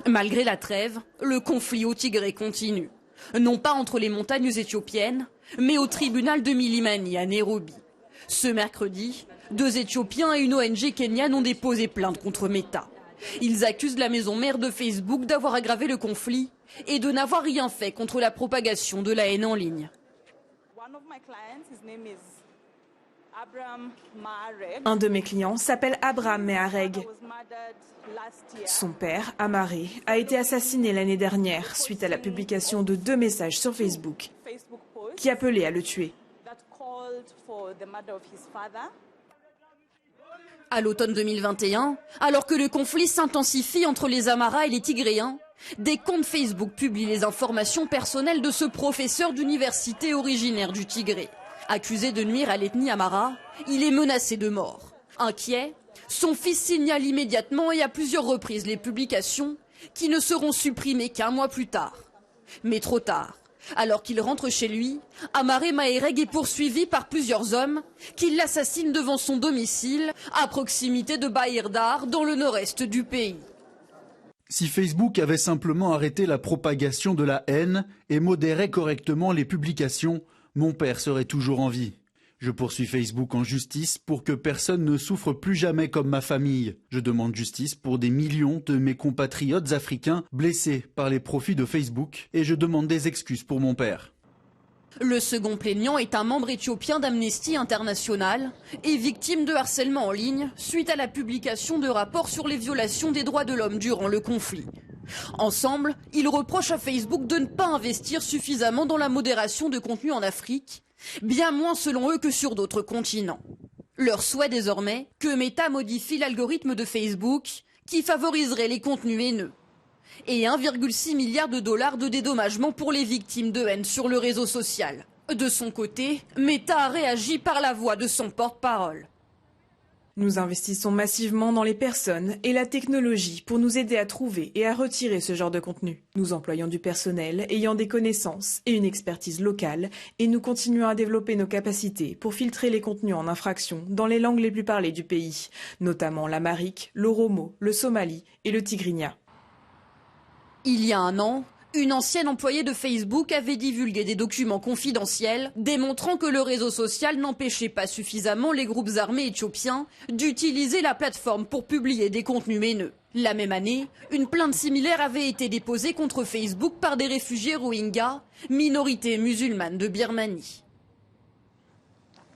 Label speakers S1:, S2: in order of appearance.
S1: Malgré la trêve, le conflit au Tigré continue. Non pas entre les montagnes éthiopiennes, mais au tribunal de Milimani à Nairobi. Ce mercredi, 2 Éthiopiens et une ONG kenyane ont déposé plainte contre Meta. Ils accusent la maison mère de Facebook d'avoir aggravé le conflit et de n'avoir rien fait contre la propagation de la haine en ligne.
S2: Un de mes clients s'appelle Abraham Mehareg. Son père, Amaré, a été assassiné l'année dernière suite à la publication de 2 messages sur Facebook qui appelaient à le tuer.
S1: À l'automne 2021, alors que le conflit s'intensifie entre les Amaras et les Tigréens, des comptes Facebook publient les informations personnelles de ce professeur d'université originaire du Tigré. Accusé de nuire à l'ethnie Amara, il est menacé de mort. Inquiet, son fils signale immédiatement et à plusieurs reprises les publications qui ne seront supprimées qu'1 mois plus tard. Mais trop tard. Alors qu'il rentre chez lui, Amaré Mehareg est poursuivi par plusieurs hommes qui l'assassinent devant son domicile à proximité de Bahir-Dar dans le nord-est du pays.
S3: Si Facebook avait simplement arrêté la propagation de la haine et modérait correctement les publications, mon père serait toujours en vie. Je poursuis Facebook en justice pour que personne ne souffre plus jamais comme ma famille. Je demande justice pour des millions de mes compatriotes africains blessés par les profits de Facebook et je demande des excuses pour mon père.
S1: Le second plaignant est un membre éthiopien d'Amnesty International et victime de harcèlement en ligne suite à la publication de rapports sur les violations des droits de l'homme durant le conflit. Ensemble, ils reprochent à Facebook de ne pas investir suffisamment dans la modération de contenu en Afrique, bien moins selon eux que sur d'autres continents. Leur souhait désormais, que Meta modifie l'algorithme de Facebook qui favoriserait les contenus haineux. Et 1,6 milliard de dollars de dédommagement pour les victimes de haine sur le réseau social. De son côté, Meta a réagi par la voix de son porte-parole.
S2: Nous investissons massivement dans les personnes et la technologie pour nous aider à trouver et à retirer ce genre de contenu. Nous employons du personnel ayant des connaissances et une expertise locale et nous continuons à développer nos capacités pour filtrer les contenus en infraction dans les langues les plus parlées du pays, notamment l'amharique, l'oromo, le somali et le tigrinya.
S1: Il y a 1 an, une ancienne employée de Facebook avait divulgué des documents confidentiels démontrant que le réseau social n'empêchait pas suffisamment les groupes armés éthiopiens d'utiliser la plateforme pour publier des contenus haineux. La même année, une plainte similaire avait été déposée contre Facebook par des réfugiés Rohingyas, minorité musulmane de Birmanie.